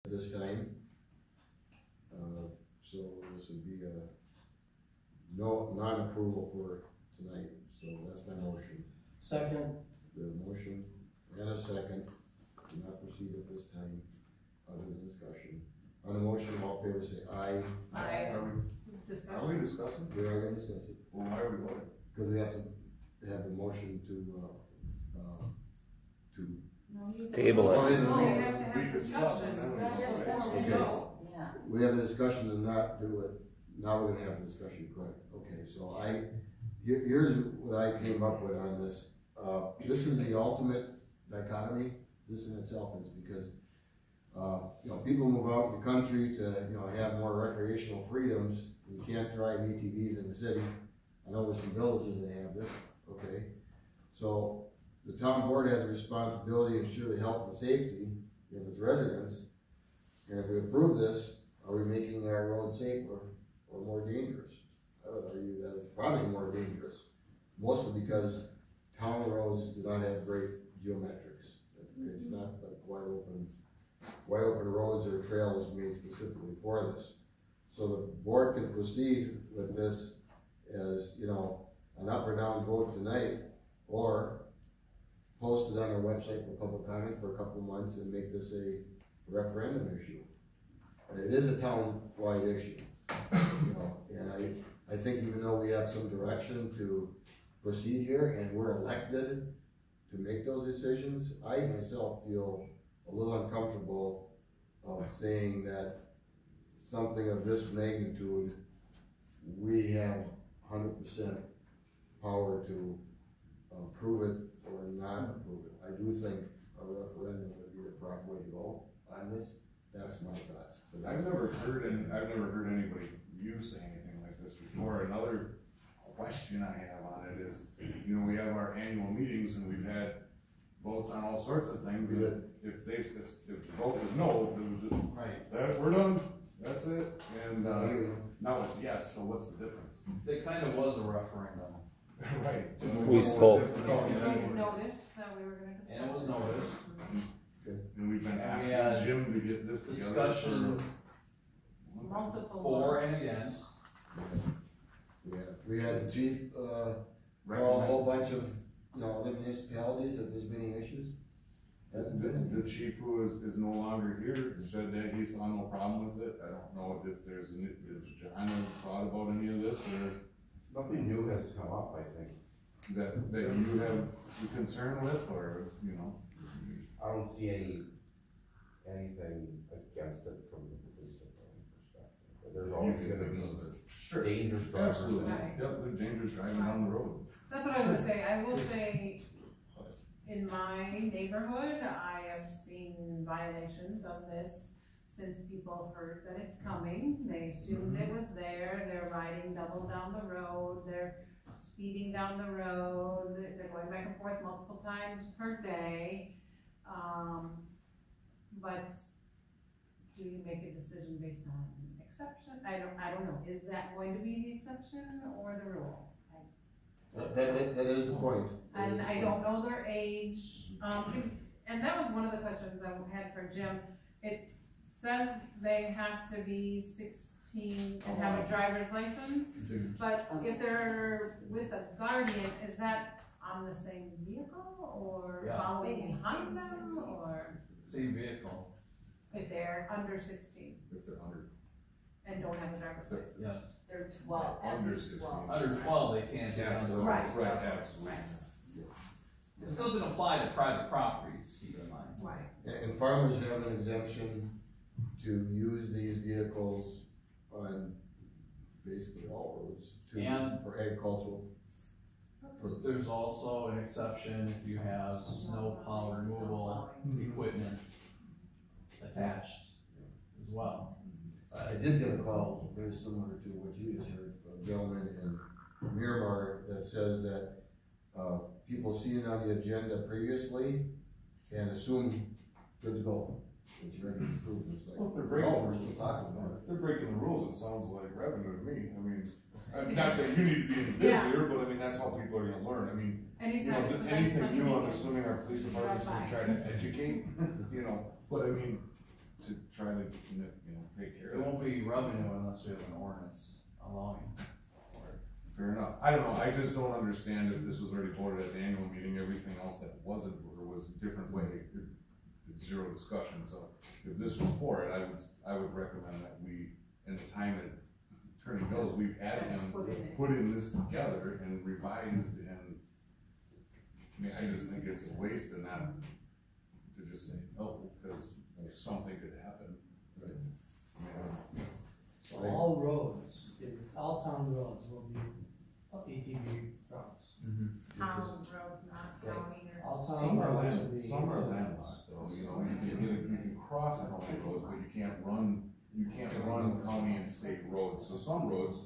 this time. So this would be a non-approval for tonight, so that's my motion. Second. The motion and a second, do not proceed at this time, other than discussion. On the motion, all in favor say aye. Aye. Are we discussing? We are gonna discuss it, Well, why are we voting? because we have to have a motion to Table it. Oh, you have to have We discussed it, discussion. then we That's voted. before we Okay. go. Yeah. we have a discussion to not do it. Now we're gonna have a discussion, correct? Okay, so here's what I came up with on this. This is the ultimate dichotomy, this in itself is because, you know, people move out in the country to, you know, have more recreational freedoms. You can't drive ATVs in the city. I know there's some villages that have this, okay? So the town board has a responsibility to ensure the health and safety of its residents. And if we approve this, are we making our roads safer or more dangerous? I would argue that it's probably more dangerous, mostly because town roads do not have great geometrics. It's not like wide open roads or trails made specifically for this. So the board can proceed with this as, you know, an up or down vote tonight, or post it on our website for public comment for a couple of months and make this a referendum issue. It is a town-wide issue, you know, and I think even though we have some direction to proceed here and we're elected to make those decisions, I myself feel a little uncomfortable of saying that something of this magnitude, we have 100% power to approve it or not approve it. I do think a referendum would be the proper way to go on this. That's my thoughts. So I've never heard anybody, you say anything like this before. Another question I have on it is, you know, we have our annual meetings and we've had votes on all sorts of things. And if the vote was no, it was just, Right. that, we're done, that's it. And, now it's yes, so what's the difference? It kind of was a referendum. Right. We spoke. It was noticed that we were gonna discuss. And it was noticed. And we've been And we asking had Jim to get this together. Discussion Multiple. for and against. yeah, we had the chief, call a whole bunch of, you know, other municipalities if there's been any issues. Hasn't been. The chief who is no longer here said that he saw no problem with it. I don't know if John had thought about any of this or Nothing new has come up, I think. that you have a concern with, or, you know. I don't see anything against it from the police department perspective. But there's always gonna be Sure. dangerous drivers. Absolutely. Right. Yep, the dangerous driving down the road. That's what I was gonna say. I will say, in my neighborhood, I have seen violations of this since people heard that it's coming. They assumed it was there. They're riding double down the road. They're speeding down the road. They're going back and forth multiple times per day. But do you make a decision based on exception? I don't know. Is that going to be the exception or the rule? That is the point. And I don't know their age, and that was one of the questions I had for Jim. It says they have to be 16 and have a driver's license, but if they're with a guardian, is that on the same vehicle, or Yeah. following behind them, or Same vehicle. if they're under 16 If they're under. and don't have a driver's license? Yes. They're 12, at Under least 12. Under 12, they can't be on the road. Right. Right, absolutely. Right. This doesn't apply to private properties, keep in mind. Right. And farmers have an exemption to use these vehicles on basically all roads And- for agricultural. There's also an exception if you have snow plow removal equipment attached as well. I did get a call very similar to what you just heard, a gentleman in Miramar that says that, people seen it on the agenda previously and assume good to go. It's already approved, it's like, Well, if they're breaking, oh, we're still talking about it. if they're breaking the rules, it sounds like revenue to me. I mean, not that you need to be in the Yeah. business here, but I mean, that's how people are gonna learn. I mean, you know, Anytime it's a nice anything sunny new, I'm day. assuming our police department's gonna try to educate, you know, but I mean, to try to take care There of it. won't be revenue unless we have an ordinance allowing for it. Fair enough. I don't know, I just don't understand if this was already voted at the annual meeting, everything else that wasn't, or was a different way, zero discussion, so if this was for it, I would recommend that we, in the time that Attorney goes, we've had him put in this together and revised, and I mean, I just think it's a waste and not to just say no, because something could happen. So all roads, all town roads will be ATV routes. Town roads, not county or. All Some town are roads will be some are ATV routes. landlocked though, you can cross county roads, but you can't run county and state roads, so some roads,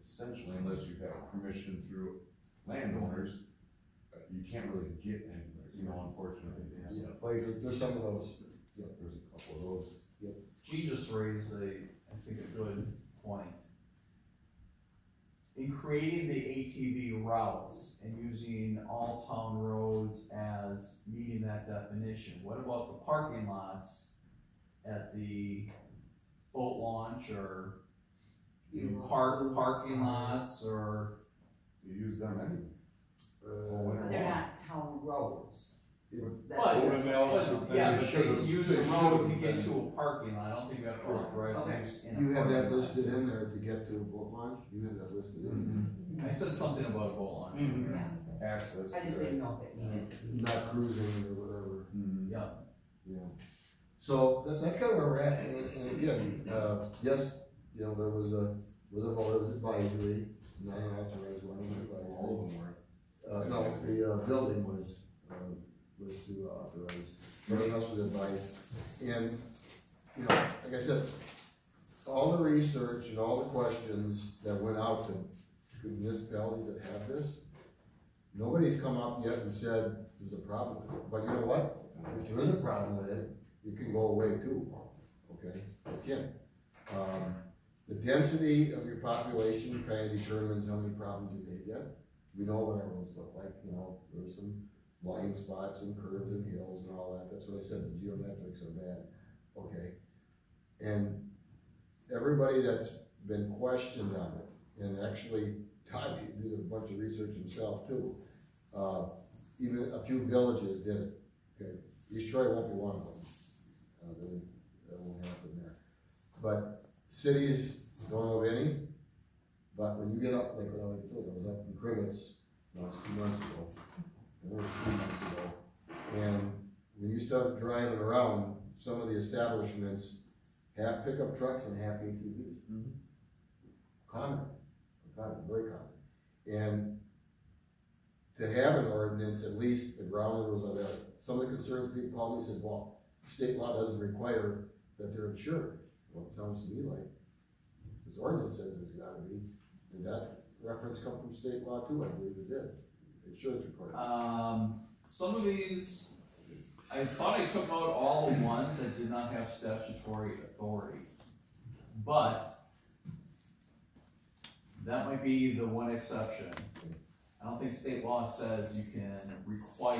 essentially, unless you have permission through landowners, you can't really get anywhere, unfortunately, there's a place. There's some of those, There's a couple of those. She just raised I think a good point. In creating the ATV routes and using all town roads as meeting that definition, what about the parking lots at the boat launch or parking lots or? You use them anyway. uh, They're not town roads. But, yeah, but should they use the road to get to a parking lot, I don't think we have to authorize things in a you have that parking lot. listed in there to get to a boat launch, you have that listed in I said something about a boat launch. Yeah. Access. I just didn't know if it needed to be. there, not cruising or whatever, Yeah, yeah. So, that's kind of where we're at, and again, yes, you know, there was a vote, it was advisory, not an authorized one, it was advisory. All of them were. No, the building was to authorize, everything else was advice. And, you know, like I said, all the research and all the questions that went out to municipalities that have this, nobody's come up yet and said there's a problem with it. But you know what? If there is a problem with it, it can go away too, okay? It can. The density of your population kind of determines how many problems you may get. We know what our roads look like, you know, there's some blind spots and curves and hills and all that, that's what I said, the geometrics are bad, okay? And everybody that's been questioned on it, and actually Todd did a bunch of research himself too, even a few villages did it, okay? East Troy won't be one of them, that won't happen there. But cities don't know of any, but when you get up, like what I told you, I was up in Crivets, no, it's 2 months ago, or 3 months ago, and when you start driving around, some of the establishments have pickup trucks and half ATVs. Common, very common. And to have an ordinance, at least the ground rules are there. Some of the concerns people called me said, well, state law doesn't require that they're insured. Well, it sounds to me like this ordinance says it's gotta be. Did that reference come from state law too? I believe it did. Insurance requirement. some of these, I thought I took out all the ones that did not have statutory authority. But that might be the one exception. I don't think state law says you can require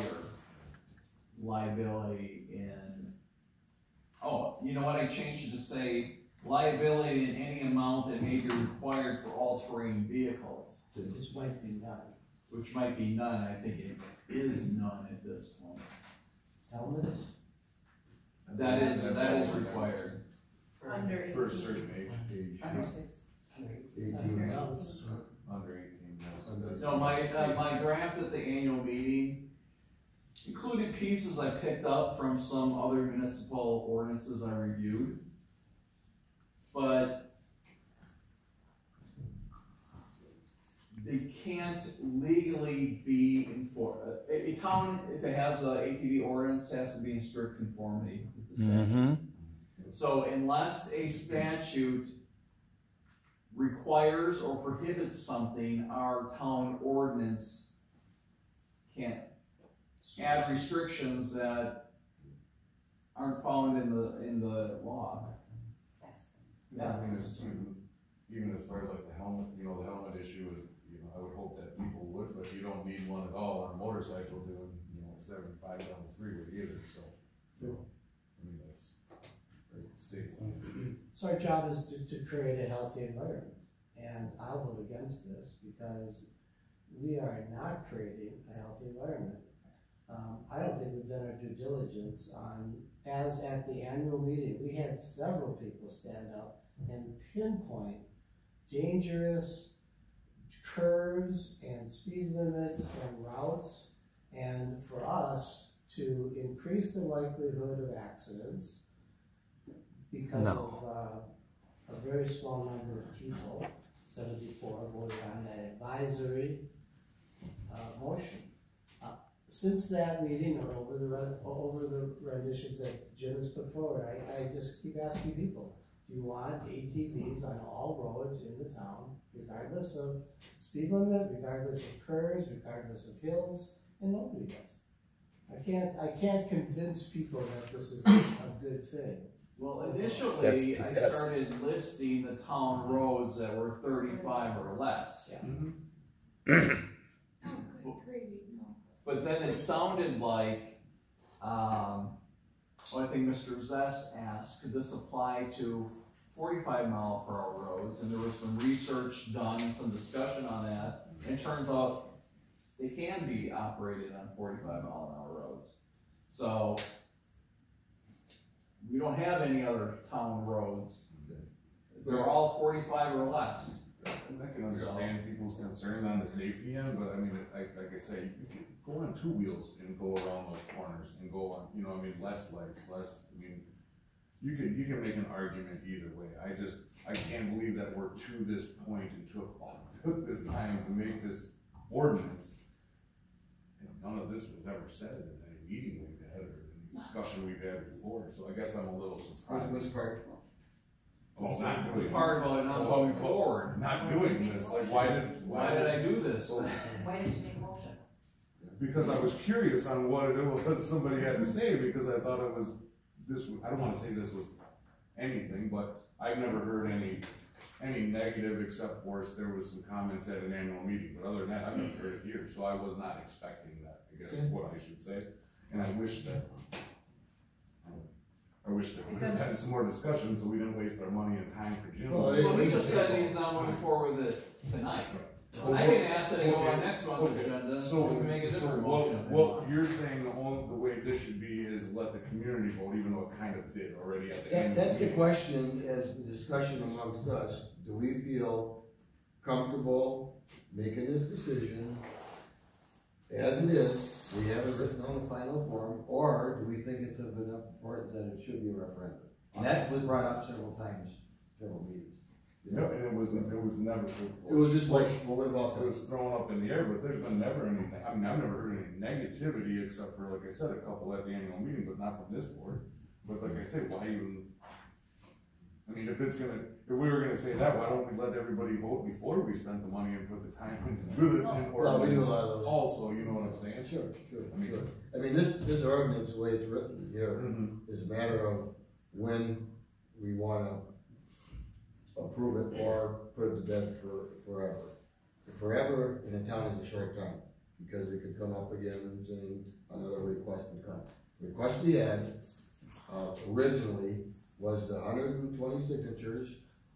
liability in, oh, you know what, I changed it to say liability in any amount that may be required for all-terrain vehicles, This might be none. which might be none, I think it is none at this point. Helmets? That is required. Under. For a certain age, Under 6. 18. Belts. under 18, yes. No, my draft at the annual meeting included pieces I picked up from some other municipal ordinances I reviewed. But they can't legally be enforced. A town, if it has a ATV ordinance, has to be in strict conformity with the statute. So unless a statute requires or prohibits something, our town ordinance can't add restrictions that aren't found in the law. Yeah, I mean, it's even as far as like the helmet, the helmet issue is, I would hope that people would, but you don't need one at all on a motorcycle doing, 75 down the freeway either, so. I mean, that's statewide. So our job is to create a healthy environment, and I'll vote against this because we are not creating a healthy environment. I don't think we've done our due diligence on, as at the annual meeting, we had several people stand up and pinpoint dangerous curves and speed limits and routes, and for us to increase the likelihood of accidents because of a very small number of people, 74 voted on that advisory motion. Since that meeting, or over the renditions that Jim has put forward, I just keep asking people, do you want ATVs on all roads in the town, regardless of speed limit, regardless of curves, regardless of hills? And nobody does. I can't convince people that this is a good thing. Well, initially, I started listing the town roads that were 35 or less. Yeah. But then it sounded like, I think Mr. Zess asked, could this apply to 45-mile-per-hour roads? And there was some research done, some discussion on that. And it turns out they can be operated on 45-mile-an-hour roads. So we don't have any other town roads. They're all 45 or less. And I can understand people's concern on the safety end, but I mean, like I say, you can go on two wheels and go around those corners and go on, you know, I mean, less lights, I mean, you can make an argument either way. I can't believe that we're to this point and took this time to make this ordinance. And none of this was ever said in any meeting we've had or any discussion we've had before, so I guess I'm a little surprised. Which part? Well, not doing Part about it not moving forward. Not doing this, like why did I do this? Why did you make a motion? Because I was curious on what it was somebody had to say, because I thought it was, I don't wanna say this was anything, but I've never heard any negative except for there was some comments at an annual meeting, but other than that, I've never heard it here, so I was not expecting that, I guess is what I should say. And I wish that we had had some more discussion so we didn't waste our money and time for Jim. Well, Well, he just said he's not moving forward with it tonight. I can ask that it go on next month's agenda, so we can make a different motion. if they What want. you're saying, the way this should be is let the community vote, even though it kind of did already at the end. That's the question, as the discussion amongst us, do we feel comfortable making this decision as it is, we have it written on the final form, or do we think it's of enough importance that it should be a referendum? And that was brought up several times, several meetings. No, and it was never. It was just like, well, what about It was this? thrown up in the air, but there's been never any, I mean, I've never heard any negativity except for, like I said, a couple at the annual meeting, but not from this board. But like I say, why even, I mean, if we were gonna say that, why don't we let everybody vote before we spent the money and put the time into the Well, we do a lot of those. also, you know what I'm saying? Sure, I mean- sure. I mean, this ordinance, the way it's written here, is a matter of when we wanna approve it or put it to bed forever. Forever in a town is a short time, because it could come up again and saying another request would come. The request we had, originally was the 120 signatures,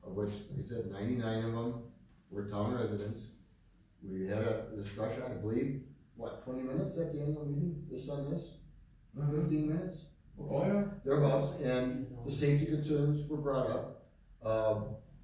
of which, like I said, 99 of them were town residents. We had a discussion, I believe, 20 minutes at the annual meeting, on this? 15 minutes? Oh, yeah. Thereabouts, and the safety concerns were brought up.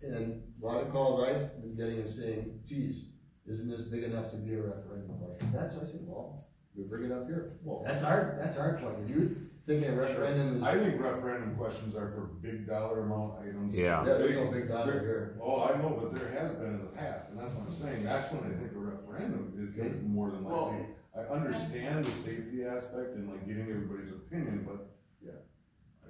And a lot of calls I've been getting are saying, geez, isn't this big enough to be a referendum question? I said, well, we bring it up here. Well, that's our point. If you thinking a referendum is. I think referendum questions are for big dollar amount items. Yeah. Yeah, there's no big dollar here. Oh, I know, but there has been in the past, and that's what I'm saying, that's when I think a referendum is more than likely. I understand the safety aspect and like getting everybody's opinion, but Yeah.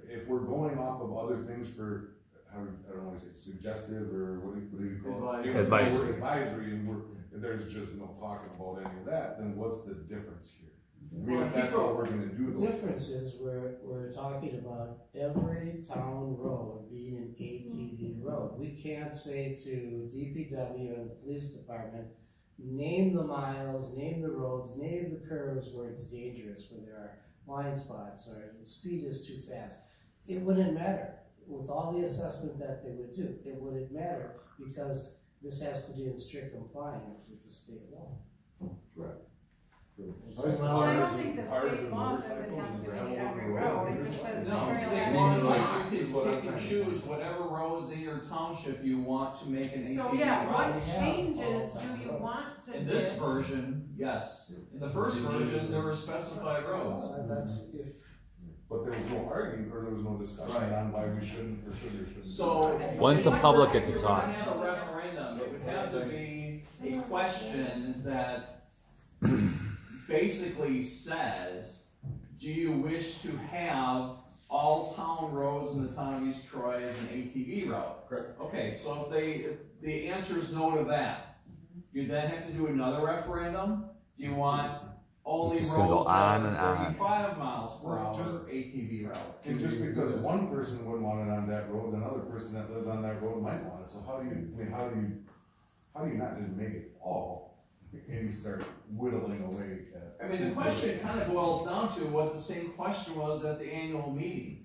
if we're going off of other things for, I don't know what to say, suggestive or what do you call it? Advisory. Advisory, and there's just no talking about any of that, then what's the difference here? I mean, if that's all we're gonna do. The difference is we're talking about every town road being an ATV road. We can't say to DPW and the police department, name the miles, name the roads, name the curves where it's dangerous, where there are blind spots or the speed is too fast. It wouldn't matter. with all the assessment that they would do, it wouldn't matter because this has to be in strict compliance with the state law. Correct. Well, I don't think the Ours state are law says it motorcycles has to and be gravel every road. road, it just says the No, trail state has law to be. says you can choose whatever roads in your township you want to make an ATV So, yeah, route. what We have changes all do you roads. want to In this version, yes. In the first version, there were specified roads. That's if, But there was no argument, or there was no discussion Right. on why we shouldn't or should or shouldn't. So. When's the public get to If talk? you're gonna have a referendum, it would have to be a question that basically says, do you wish to have all town roads in the town of East Troy as an ATV route? Correct. Okay, so if the answer is no to that, you then have to do another referendum. Do you want only It's roads just gonna go that on are and on. 35 miles per hour Just- ATV routes? And just because one person wouldn't want it on that road, another person that lives on that road might want it, so how do you not just make it all? And you start whittling away at. I mean, the question kind of boils down to what the same question was at the annual meeting.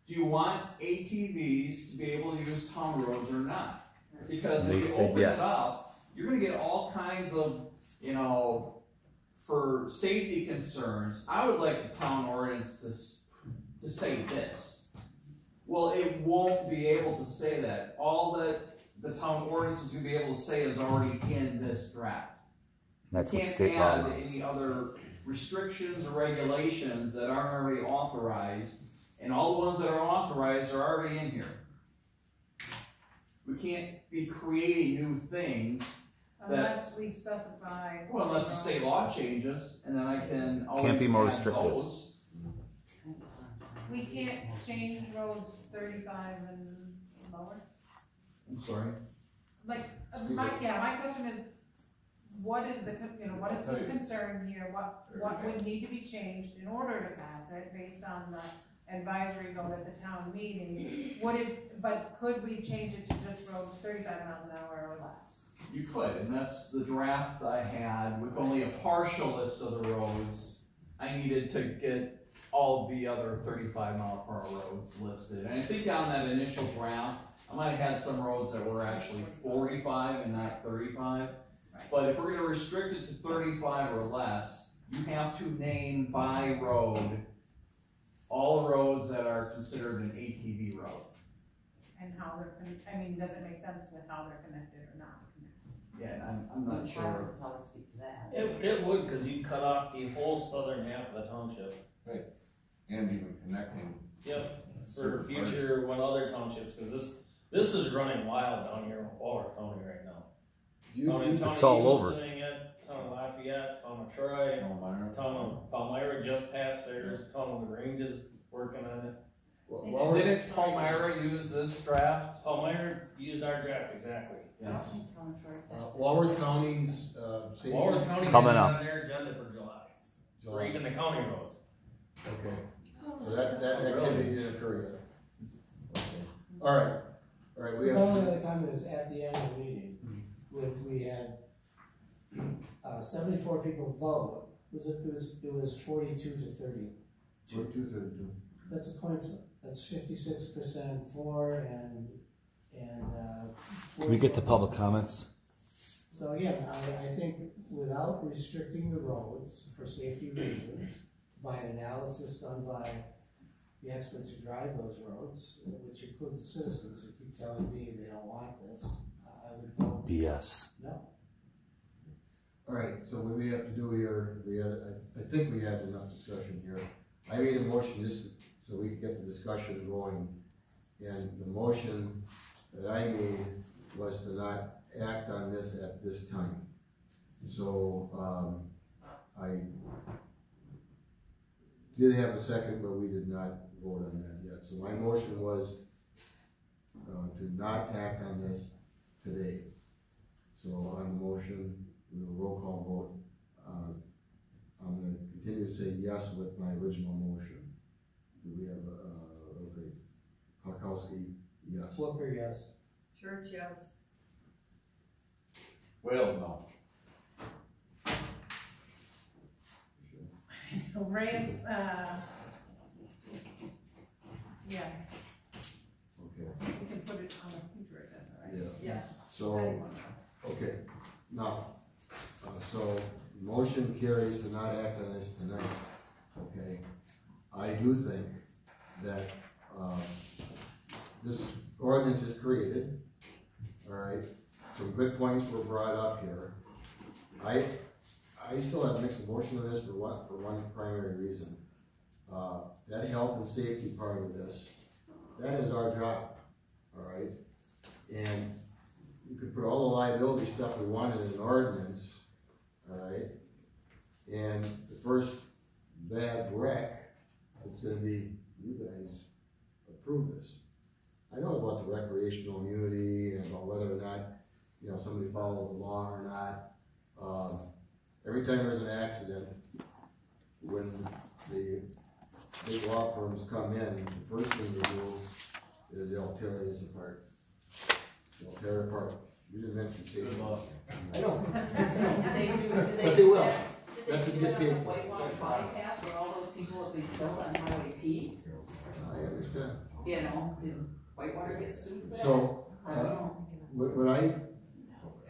Do you want ATVs to be able to use town roads or not? Because They if you said open yes. it up, you're gonna get all kinds of, for safety concerns, I would like the town ordinance to say this. Well, it won't be able to say that. All that the town ordinance is gonna be able to say is already in this draft. That's what Can't state law add allows. any other restrictions or regulations that aren't already authorized, and all the ones that are authorized are already in here. We can't be creating new things, Unless we specify. well, unless the state law changes, and then I can always Can't be more add restrictive. those. We can't change roads 35 and lower? I'm sorry. Like, my question is, what is the concern here? What would need to be changed in order to pass it based on the advisory vote at the town meeting? Could we change it to just roads 35 miles an hour or less? You could, and that's the draft I had with only a partial list of the roads. I needed to get all the other 35-mile-per-hour roads listed. And I think on that initial draft, I might have had some roads that were actually 45 and not 35. But if we're gonna restrict it to 35 or less, you have to name by road all the roads that are considered an ATV road. And how does it make sense with how they're connected or not connected? Yeah, I'm not I sure. would probably speak to that. It would, cause you cut off the whole southern half of the township. And even connecting. Yep. For certain parts. future, when other townships, cause this is running wild down here, all our county right now. It's all over. Doing it, town of Lafayette, town of Troy, Elmira. town of Palmyra just passed theirs, town of LaGrange working on it. Well, Didn't Palmyra use this draft? Palmyra used our draft, exactly. Yes. Walworth County's, safety. Walworth County has Coming it up. on their agenda for July, for even the county roads. Okay, so that activity didn't occur yet. Okay. All right, we the have. only other comment is at the annual meeting, we had 74 people vote. It was 42 to 30. 232. That's a coin flip. That's 56% for and. We get the 44%. public comments. So again, I think without restricting the roads for safety reasons, by an analysis done by the experts who drive those roads, which includes the citizens who keep telling me they don't want this, I would vote Yes. no. All right, so what we have to do here, I think we had enough discussion here. I made a motion just so we could get the discussion going. And the motion that I made was to not act on this at this time. So, I did have a second, but we did not vote on that yet. So my motion was to not act on this today. So on the motion, we will roll call vote. I'm gonna continue to say yes with my original motion. Do we have, okay, Polkowski, yes. Flipper, yes. Church, yes. Wales, no. Reyes, yes. Yes. So, okay, now, so motion carries to not act on this tonight, okay? I do think that, this ordinance is created, all right? Some good points were brought up here. I still have mixed emotion on this for one primary reason. That health and safety part of this, that is our job, all right? And you could put all the liability stuff we wanted in an ordinance, all right? And the first bad wreck, it's gonna be, you guys approve this. I know about the recreational immunity and about whether or not, you know, somebody followed the law or not. Every time there's an accident, when the big law firms come in, the first thing they do is they'll tear this apart. They'll tear it apart. You didn't mention safety. Good luck. I know. Do they do But they will. that- That's Do what they you do get it on paid the for. Whitewater bypass where all those people have been killed on Highway P? I understand. You know, did Whitewater get sued for that? So, I don't know. what I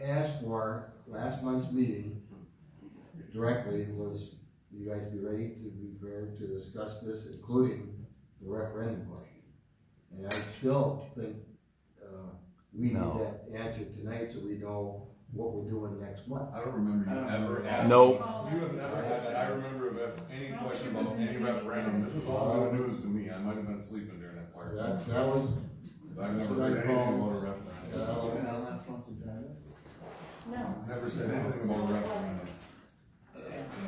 asked for last month's meeting directly was you guys be ready to be prepared to discuss this, including the referendum question. And I still think, we need No. that answer tonight so we know what we're doing next month. I don't remember you ever asking. Nope. You have never had that. I remember of asked any question about any referendum. This is all new news to me. I might have been sleeping during that part. That was, I've never what I heard anything call- about a referendum. Has this been on last month's agenda? No. Never said anything about a referendum.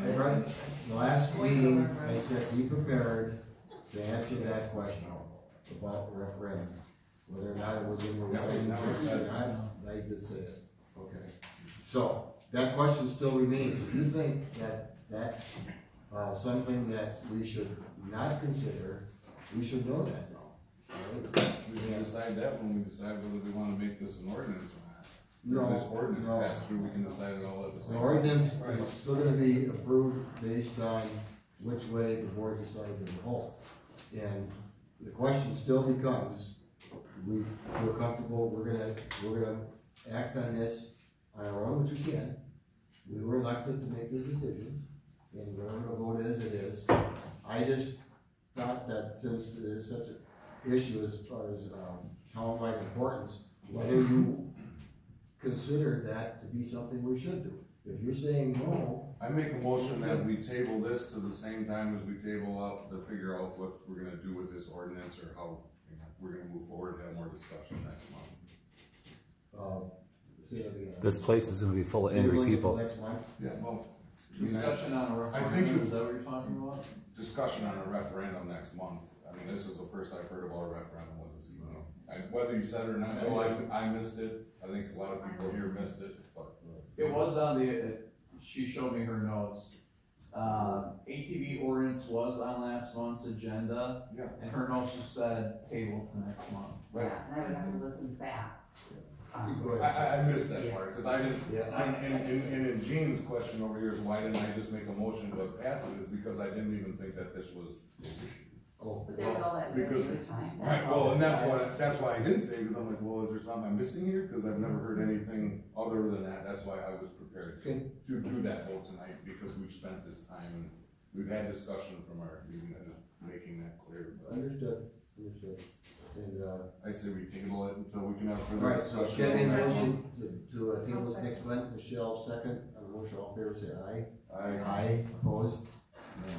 I read the last meeting, I said, be prepared to answer that question about the referendum. Whether or not it was in the writing or not, I did say it, okay. So, that question still remains. If you think that that's, something that we should not consider, we should know that now. Alright? We can decide that when we decide whether we wanna make this an ordinance or not. No, If this ordinance no. passes through, we can decide it all at the The same time. ordinance is still gonna be approved based on which way the board decides as a whole. And the question still becomes, we feel comfortable, we're gonna act on this on our own, which we can. We were elected to make these decisions, and whatever the vote is, it is. I just thought that since there's such an issue as far as, townwide importance, whether you consider that to be something we should do. If you're saying no, I make a motion that we table this to the same time as we table out to figure out what we're gonna do with this ordinance or how we're gonna move forward, have more discussion next month. say that again. This place is gonna be full of angry Tabling it till people. next month? Yeah, well, I mean, Discussion on a I think referendum, it- is that what you're talking about? discussion on a referendum next month. I mean, this is the first I've heard about a referendum was this evening. Whether you said it or not, I missed it. I think a lot of people here missed it, but. It was on she showed me her notes. ATV ordinance was on last month's agenda. Yeah. And her notes just said table to next month. Right. Yeah, and I would have to listen back. Go ahead. I missed that part, cause I didn't, Yeah. and in Gene's question over here is why didn't I just make a motion to pass it, is because I didn't even think that this was an issue. Oh, But they would all that Because- regular time. Right, well, and that's why I didn't say, because I'm like, well, is there something I'm missing here? Cause I've never heard anything other than that, that's why I was prepared Okay. to do that vote tonight, because we've spent this time and we've had discussion from our meeting, and just making that clear. But understood. And, I say we table it until we can have all further right, so discussion. Ken made a motion to table this next month, Michelle second, on the motion, all in favor say aye. I, Aye, opposed? None.